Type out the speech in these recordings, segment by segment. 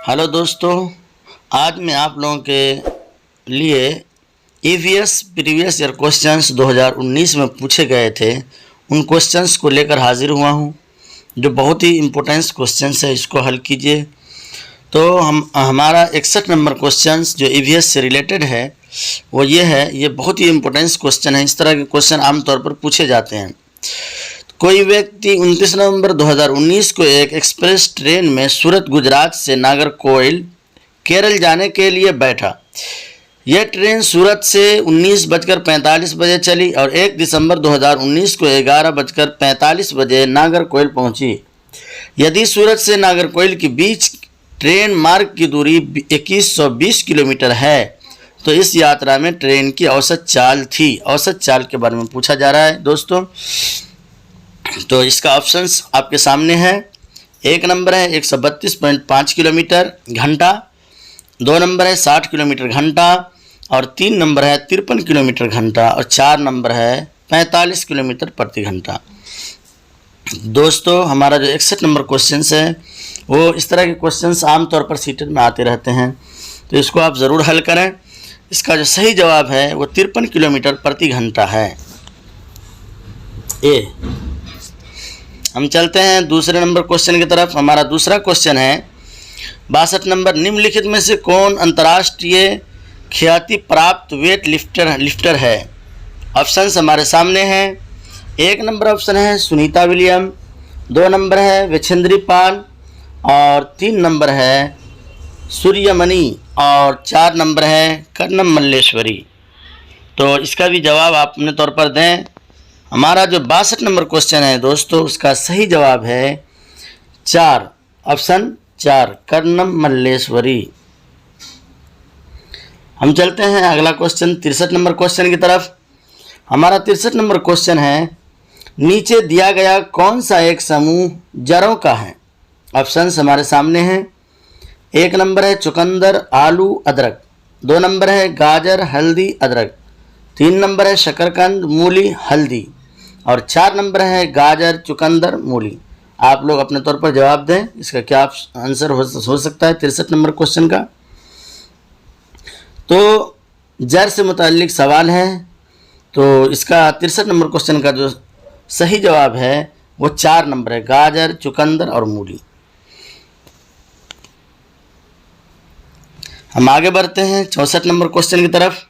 Hello दोस्तों, आज मैं आप लोगों के लिए ईवीएस प्रीवियस ईयर क्वेश्चंस 2019 में पूछे गए थे उन क्वेश्चंस को लेकर हाजिर हुआ हूं, जो बहुत ही इम्पोर्टेंस क्वेश्चंस है। इसको हल कीजिए। तो हमारा 61 नंबर क्वेश्चंस जो ईवीएस से रिलेटेड है वो ये है। ये बहुत ही इम्पोर्टेंस क्वेश्चन है। इस तरह के क्वेश्चन आमतौर पर पूछे जाते हैं। कोई व्यक्ति 29 नवंबर 2019 को एक एक्सप्रेस ट्रेन में सूरत गुजरात से नागरकोइल केरल जाने के लिए बैठा। यह ट्रेन सूरत से 19:45 बजे चली और 1 दिसंबर 2019 को 11:45 बजे नागरकोइल पहुंची। यदि सूरत से नागरकोइल के बीच ट्रेन मार्ग की दूरी 2120 किलोमीटर है तो इस यात्रा में ट्रेन की औसत चाल थी। औसत चाल के बारे में पूछा जा रहा है दोस्तों। तो इसका ऑप्शंस आपके सामने है। एक नंबर है 132.5 किलोमीटर घंटा, 2 नंबर है 60 किलोमीटर घंटा और 3 नंबर है 53 किलोमीटर घंटा और 4 नंबर है 45 किलोमीटर प्रति घंटा। दोस्तों, हमारा जो 61 नंबर क्वेश्चंस है वो इस तरह के क्वेश्चंस आमतौर पर सीटेट में आते रहते हैं, तो इसको आप ज़रूर हल करें। इसका जो सही जवाब है वो 53 किलोमीटर प्रति घंटा है। ए। हम चलते हैं दूसरे नंबर क्वेश्चन की तरफ। हमारा दूसरा क्वेश्चन है 62 नंबर, निम्नलिखित में से कौन अंतर्राष्ट्रीय ख्याति प्राप्त वेट लिफ्टर है। ऑप्शंस हमारे सामने हैं। 1 नंबर ऑप्शन है सुनीता विलियम, 2 नंबर है विछेंद्री पाल और 3 नंबर है सूर्यमणि और 4 नंबर है कर्णम मल्लेश्वरी। तो इसका भी जवाब आप अपने तौर पर दें। हमारा जो 62 नंबर क्वेश्चन है दोस्तों, उसका सही जवाब है 4, ऑप्शन 4 कर्णम मल्लेश्वरी। हम चलते हैं अगला क्वेश्चन 63 नंबर क्वेश्चन की तरफ। हमारा 63 नंबर क्वेश्चन है नीचे दिया गया कौन सा एक समूह जड़ों का है। ऑप्शंस हमारे सामने हैं। 1 नंबर है चुकंदर आलू अदरक, 2 नंबर है गाजर हल्दी अदरक, 3 नंबर है शकरकंद मूली हल्दी और 4 नंबर है गाजर चुकंदर मूली। आप लोग अपने तौर पर जवाब दें। इसका क्या आंसर हो सकता है 63 नंबर क्वेश्चन का। तो जड़ से मुताल्लिक सवाल है, तो इसका 63 नंबर क्वेश्चन का जो सही जवाब है वो 4 नंबर है गाजर चुकंदर और मूली। हम आगे बढ़ते हैं 64 नंबर क्वेश्चन की तरफ।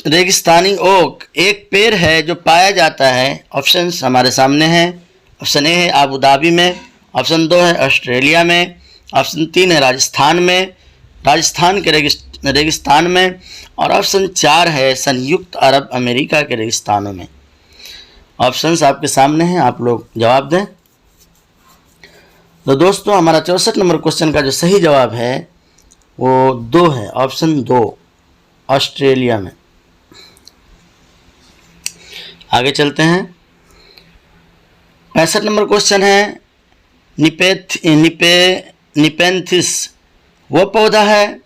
रेगिस्तानी ओक एक पेड़ है जो पाया जाता है। ऑप्शंस हमारे सामने हैं। ऑप्शन ए है आबू धाबी में, ऑप्शन 2 है ऑस्ट्रेलिया में, ऑप्शन 3 है राजस्थान के रेगिस्तान में और ऑप्शन 4 है संयुक्त अरब अमेरिका के रेगिस्तानों में। ऑप्शंस आपके सामने हैं, आप लोग जवाब दें। तो दोस्तों, हमारा 64 नंबर क्वेश्चन का जो सही जवाब है वो 2 है, ऑप्शन 2 ऑस्ट्रेलिया में। आगे चलते हैं। 65 नंबर क्वेश्चन है निपेंथिस वो पौधा है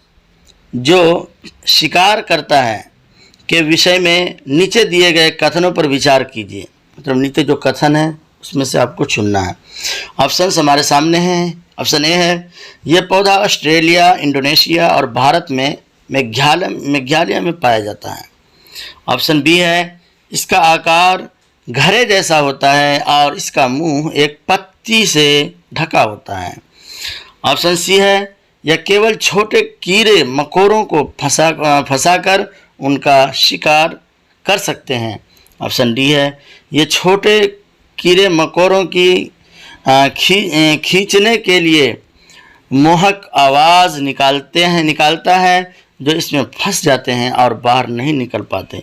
जो शिकार करता है के विषय में नीचे दिए गए कथनों पर विचार कीजिए। मतलब नीचे जो कथन है उसमें से आपको चुनना है। ऑप्शंस हमारे सामने हैं। ऑप्शन ए है यह पौधा ऑस्ट्रेलिया, इंडोनेशिया और भारत में मेघालय में पाया जाता है। ऑप्शन बी है इसका आकार घड़े जैसा होता है और इसका मुंह एक पत्ती से ढका होता है। ऑप्शन सी है यह केवल छोटे कीड़े मकोड़ों को फंसाकर उनका शिकार कर सकते हैं। ऑप्शन डी है ये छोटे कीड़े मकोड़ों की खींचने के लिए मोहक आवाज़ निकालता है जो इसमें फंस जाते हैं और बाहर नहीं निकल पाते।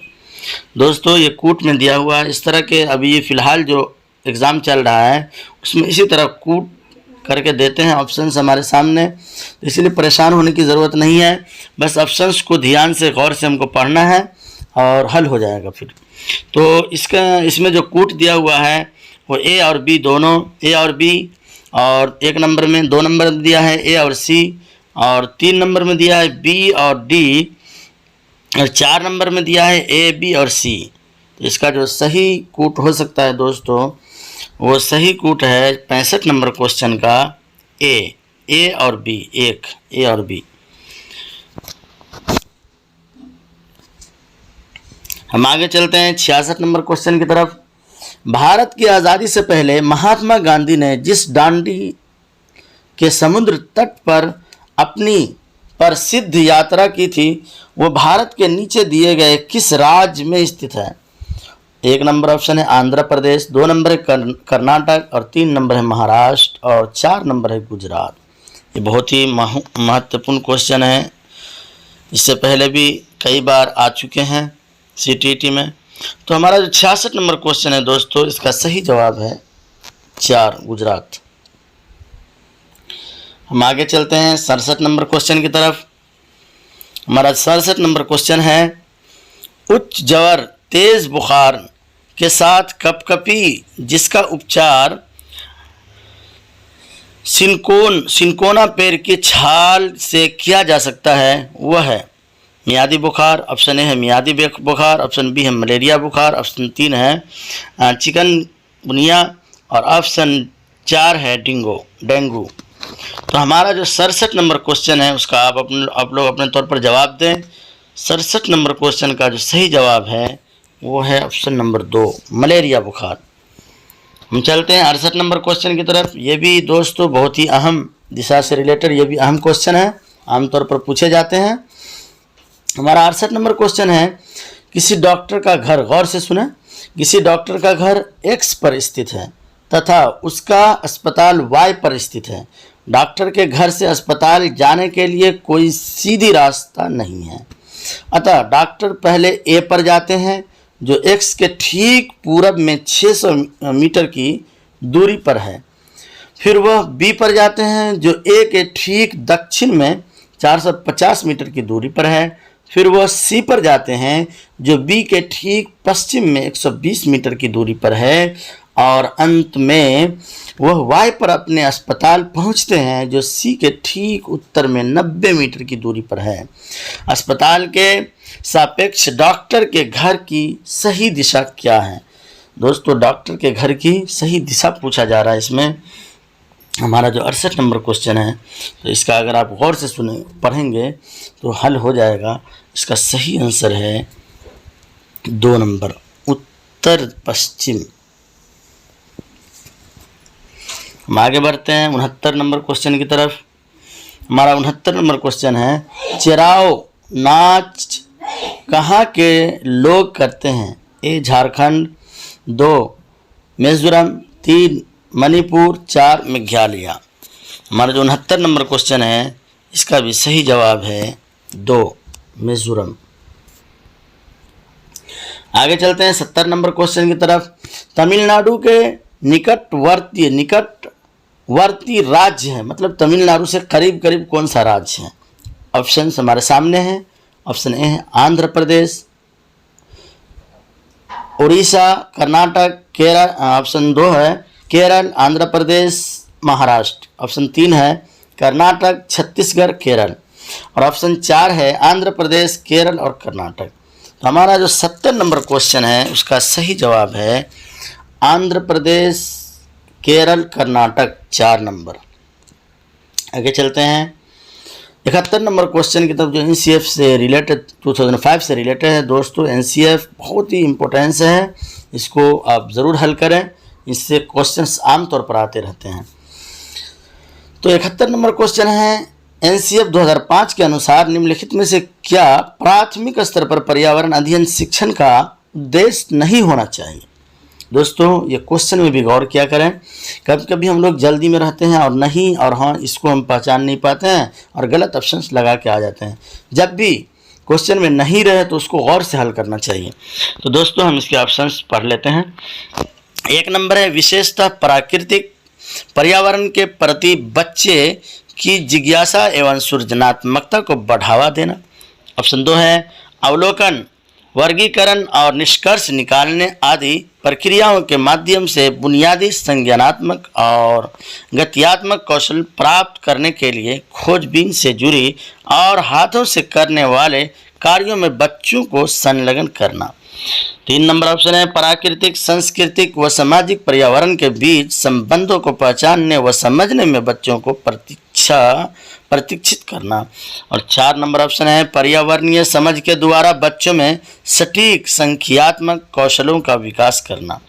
दोस्तों, ये कूट में दिया हुआ है। इस तरह के अभी ये फ़िलहाल जो एग्ज़ाम चल रहा है उसमें इसी तरह कूट करके देते हैं। ऑप्शंस हमारे सामने, इसलिए परेशान होने की ज़रूरत नहीं है। बस ऑप्शंस को ध्यान से गौर से हमको पढ़ना है और हल हो जाएगा फिर। तो इसमें जो कूट दिया हुआ है वो ए और बी दोनों, ए और बी, और 1 नंबर में 2 नंबर दिया है ए और सी, और 3 नंबर में दिया है बी और डी, और 4 नंबर में दिया है ए बी और सी। तो इसका जो सही कूट हो सकता है दोस्तों वो सही कूट है 65 नंबर क्वेश्चन का ए ए और बी, एक ए और बी। हम आगे चलते हैं 66 नंबर क्वेश्चन की तरफ। भारत की आज़ादी से पहले महात्मा गांधी ने जिस दांडी के समुद्र तट पर अपनी प्रसिद्ध यात्रा की थी वो भारत के नीचे दिए गए किस राज्य में स्थित है? 1 नंबर ऑप्शन है आंध्र प्रदेश, 2 नंबर है कर्नाटक और 3 नंबर है महाराष्ट्र और 4 नंबर है गुजरात। ये बहुत ही महत्वपूर्ण क्वेश्चन है, इससे पहले भी कई बार आ चुके हैं CTET में। तो हमारा जो 66 नंबर क्वेश्चन है दोस्तों, इसका सही जवाब है 4 गुजरात। हम आगे चलते हैं 67 नंबर क्वेश्चन की तरफ। हमारा 67 नंबर क्वेश्चन है उच्च ज्वर, तेज बुखार के साथ कपकपी जिसका उपचार सिनकोना पेड़ की छाल से किया जा सकता है वह है? मियादी बुखार, ऑप्शन ए है मियादी बुखार, ऑप्शन बी है मलेरिया बुखार, ऑप्शन 3 है चिकनगुनिया और ऑप्शन 4 है डेंगू। तो हमारा जो 67 नंबर क्वेश्चन है उसका आप लोग अपने तौर पर जवाब दें। 67 नंबर क्वेश्चन का जो सही जवाब है वो है ऑप्शन नंबर 2 मलेरिया बुखार। हम चलते हैं 68 नंबर क्वेश्चन की तरफ। ये भी दोस्तों बहुत ही अहम दिशा से रिलेटेड ये भी अहम क्वेश्चन है, आमतौर पर पूछे जाते हैं। हमारा 68 नंबर क्वेश्चन है किसी डॉक्टर का घर, गौर से सुने, किसी डॉक्टर का घर X पर स्थित है तथा उसका अस्पताल Y पर स्थित है। डॉक्टर के घर से अस्पताल जाने के लिए कोई सीधी रास्ता नहीं है, अतः डॉक्टर पहले A पर जाते हैं जो X के ठीक पूरब में 600 मीटर की दूरी पर है। फिर वह B पर जाते हैं जो A के ठीक दक्षिण में 450 मीटर की दूरी पर है। फिर वह C पर जाते हैं जो B के ठीक पश्चिम में 120 मीटर की दूरी पर है और अंत में वह Y पर अपने अस्पताल पहुंचते हैं जो C के ठीक उत्तर में 90 मीटर की दूरी पर है। अस्पताल के सापेक्ष डॉक्टर के घर की सही दिशा क्या है? दोस्तों डॉक्टर के घर की सही दिशा पूछा जा रहा है इसमें। हमारा जो 68 नंबर क्वेश्चन है तो इसका अगर आप गौर से पढ़ेंगे तो हल हो जाएगा। इसका सही आंसर है 2 नंबर उत्तर पश्चिम। हम आगे बढ़ते हैं 69 नंबर क्वेश्चन की तरफ। हमारा 69 नंबर क्वेश्चन है चिराओ नाच कहाँ के लोग करते हैं? ए झारखंड, 2 मिजोरम, 3 मणिपुर, 4 मेघालय। हमारा जो 69 नंबर क्वेश्चन है इसका भी सही जवाब है 2 मिजोरम। आगे चलते हैं 70 नंबर क्वेश्चन की तरफ। तमिलनाडु के निकटवर्ती राज्य है, मतलब तमिलनाडु से करीब करीब कौन सा राज्य है? ऑप्शन हमारे सामने हैं। ऑप्शन ए है आंध्र प्रदेश, उड़ीसा, कर्नाटक, केरल। ऑप्शन 2 है केरल, आंध्र प्रदेश, महाराष्ट्र। ऑप्शन 3 है कर्नाटक, छत्तीसगढ़, केरल और ऑप्शन 4 है आंध्र प्रदेश, केरल और कर्नाटक। तो हमारा जो 70 नंबर क्वेश्चन है उसका सही जवाब है आंध्र प्रदेश, केरल, कर्नाटक, 4 नंबर। आगे चलते हैं 71 नंबर क्वेश्चन की तरफ जो NCF से रिलेटेड 2005 से रिलेटेड है। दोस्तों NCF बहुत ही इम्पोर्टेंस है, इसको आप ज़रूर हल करें, इससे क्वेश्चंस आमतौर पर आते रहते हैं। तो 71 नंबर क्वेश्चन है NCF 2005 के अनुसार निम्नलिखित में से क्या प्राथमिक स्तर पर पर्यावरण अध्ययन शिक्षण का उद्देश्य नहीं होना चाहिए? दोस्तों ये क्वेश्चन में भी गौर किया करें। कभी कभी हम लोग जल्दी में रहते हैं और नहीं और हाँ इसको हम पहचान नहीं पाते हैं और गलत ऑप्शंस लगा के आ जाते हैं। जब भी क्वेश्चन में नहीं रहे तो उसको गौर से हल करना चाहिए। तो दोस्तों हम इसके ऑप्शंस पढ़ लेते हैं। 1 नंबर है विशेषतः प्राकृतिक पर्यावरण के प्रति बच्चे की जिज्ञासा एवं सृजनात्मकता को बढ़ावा देना। ऑप्शन 2 है अवलोकन, वर्गीकरण और निष्कर्ष निकालने आदि प्रक्रियाओं के माध्यम से बुनियादी संज्ञानात्मक और गत्यात्मक कौशल प्राप्त करने के लिए खोजबीन से जुड़ी और हाथों से करने वाले कार्यों में बच्चों को संलग्न करना। 3 नंबर ऑप्शन है प्राकृतिक, सांस्कृतिक व सामाजिक पर्यावरण के बीच संबंधों को पहचानने व समझने में बच्चों को प्रशिक्षित करना। और 4 नंबर ऑप्शन है पर्यावरणीय समझ के द्वारा बच्चों में सटीक संख्यात्मक कौशलों का विकास करना।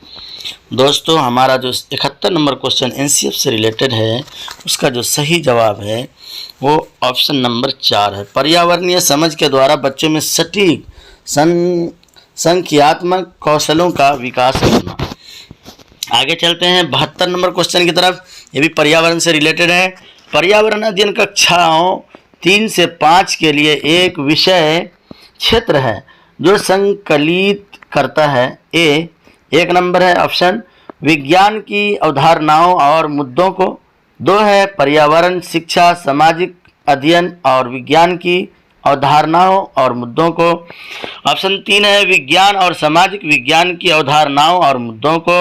दोस्तों, हमारा जो 71 नंबर क्वेश्चन एनसीएफ से रिलेटेड है, उसका जो सही जवाब है वो ऑप्शन नंबर 4 है, पर्यावरणीय समझ के द्वारा बच्चों में सटीक संख्यात्मक कौशलों का विकास करना। आगे चलते हैं 72 नंबर क्वेश्चन की तरफ। ये भी पर्यावरण से रिलेटेड है। पर्यावरण अध्ययन कक्षाओं 3 से 5 के लिए एक विषय क्षेत्र है जो संकलित करता है। एक नंबर है ऑप्शन विज्ञान की अवधारणाओं और मुद्दों को। 2 है पर्यावरण शिक्षा, सामाजिक अध्ययन और विज्ञान की अवधारणाओं और मुद्दों को। ऑप्शन 3 है विज्ञान और सामाजिक विज्ञान की अवधारणाओं और मुद्दों को।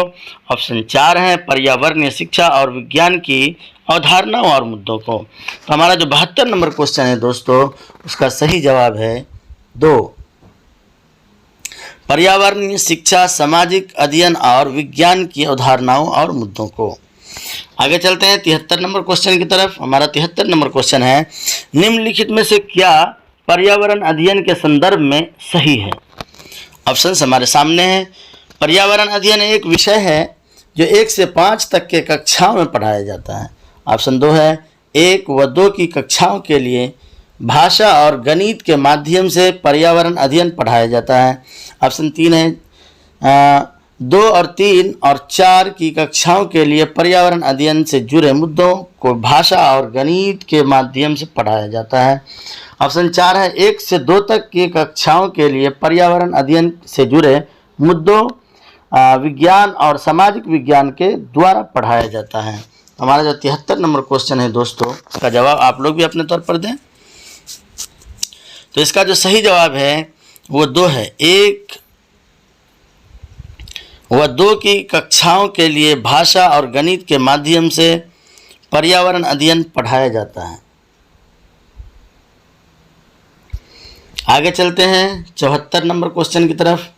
ऑप्शन 4 है पर्यावरणीय शिक्षा और विज्ञान की अवधारणाओं और मुद्दों को। तो हमारा जो 72 नंबर क्वेश्चन है दोस्तों, उसका सही जवाब है 2, पर्यावरणीय शिक्षा, सामाजिक अध्ययन और विज्ञान की अवधारणाओं और मुद्दों को। आगे चलते हैं 73 नंबर क्वेश्चन की तरफ। हमारा 73 नंबर क्वेश्चन है निम्नलिखित में से क्या पर्यावरण अध्ययन के संदर्भ में सही है। ऑप्शंस हमारे सामने हैं। पर्यावरण अध्ययन एक विषय है जो 1 से 5 तक के कक्षाओं में पढ़ाया जाता है। ऑप्शन 2 है 1 व 2 की कक्षाओं के लिए भाषा और गणित के माध्यम से पर्यावरण अध्ययन पढ़ाया जाता है। ऑप्शन 3 है 2 और 3 और 4 की कक्षाओं के लिए पर्यावरण अध्ययन से जुड़े मुद्दों को भाषा और गणित के माध्यम से पढ़ाया जाता है। ऑप्शन 4 है 1 से 2 तक की कक्षाओं के लिए पर्यावरण अध्ययन से जुड़े मुद्दों विज्ञान और सामाजिक विज्ञान के द्वारा पढ़ाया जाता है। हमारा जो 73 नंबर क्वेश्चन है दोस्तों, इसका जवाब आप लोग भी अपने तौर पर दें। तो इसका जो सही जवाब है वो 2 है, 1 व 2 की कक्षाओं के लिए भाषा और गणित के माध्यम से पर्यावरण अध्ययन पढ़ाया जाता है। आगे चलते हैं 74 नंबर क्वेश्चन की तरफ।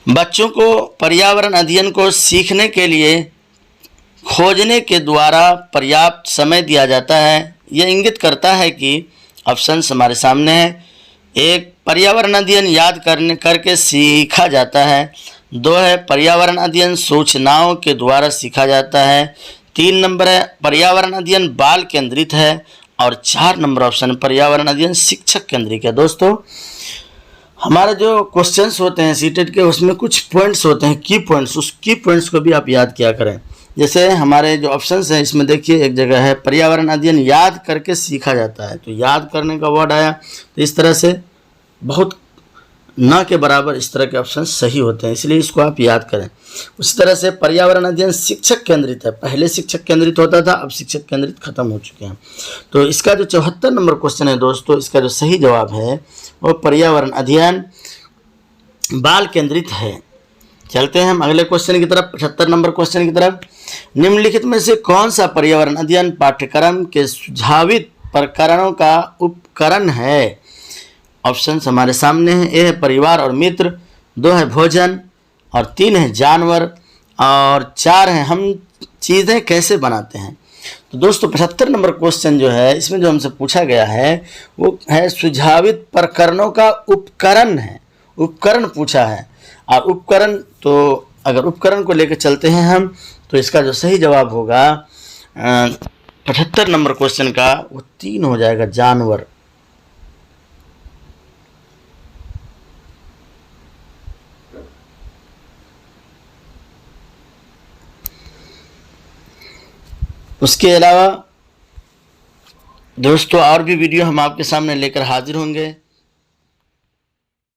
बच्चों को पर्यावरण अध्ययन को सीखने के लिए खोजने के द्वारा पर्याप्त समय दिया जाता है। यह इंगित करता है कि ऑप्शंस हमारे सामने हैं। 1 पर्यावरण अध्ययन याद करके सीखा जाता है। 2 है पर्यावरण अध्ययन सूचनाओं के द्वारा सीखा जाता है। 3 नंबर है पर्यावरण अध्ययन बाल केंद्रित है। और 4 नंबर ऑप्शन पर्यावरण अध्ययन शिक्षक केंद्रित है। दोस्तों, हमारे जो क्वेश्चंस होते हैं सीटेट के, उसमें कुछ पॉइंट्स होते हैं, की पॉइंट्स, उस की पॉइंट्स को भी आप याद किया करें। जैसे हमारे जो ऑप्शंस हैं इसमें देखिए, एक जगह है पर्यावरण अध्ययन याद करके सीखा जाता है, तो याद करने का वर्ड आया, तो इस तरह से बहुत न के बराबर इस तरह के ऑप्शन सही होते हैं, इसलिए इसको आप याद करें। उसी तरह से पर्यावरण अध्ययन शिक्षक केंद्रित है, पहले शिक्षक केंद्रित होता था, अब शिक्षक केंद्रित खत्म हो चुके हैं। तो इसका जो 74 नंबर क्वेश्चन है दोस्तों, इसका जो सही जवाब है वो पर्यावरण अध्ययन बाल केंद्रित है। चलते हैं हम अगले क्वेश्चन की तरफ, 75 नंबर क्वेश्चन की तरफ। निम्नलिखित में से कौन सा पर्यावरण अध्ययन पाठ्यक्रम के सुझावित प्रकरणों का उपकरण है। ऑप्शंस हमारे सामने हैं। ए है परिवार और मित्र, 2 है भोजन, और 3 है जानवर, और 4 है हम चीज़ें कैसे बनाते हैं। तो दोस्तों 75 नंबर क्वेश्चन जो है, इसमें जो हमसे पूछा गया है वो है सुझावित प्रकरणों का उपकरण है, उपकरण पूछा है। और उपकरण, तो अगर उपकरण को लेकर चलते हैं हम, तो इसका जो सही जवाब होगा 75 नंबर क्वेश्चन का वो 3 हो जाएगा, जानवर। उसके अलावा दोस्तों और भी वीडियो हम आपके सामने लेकर हाजिर होंगे।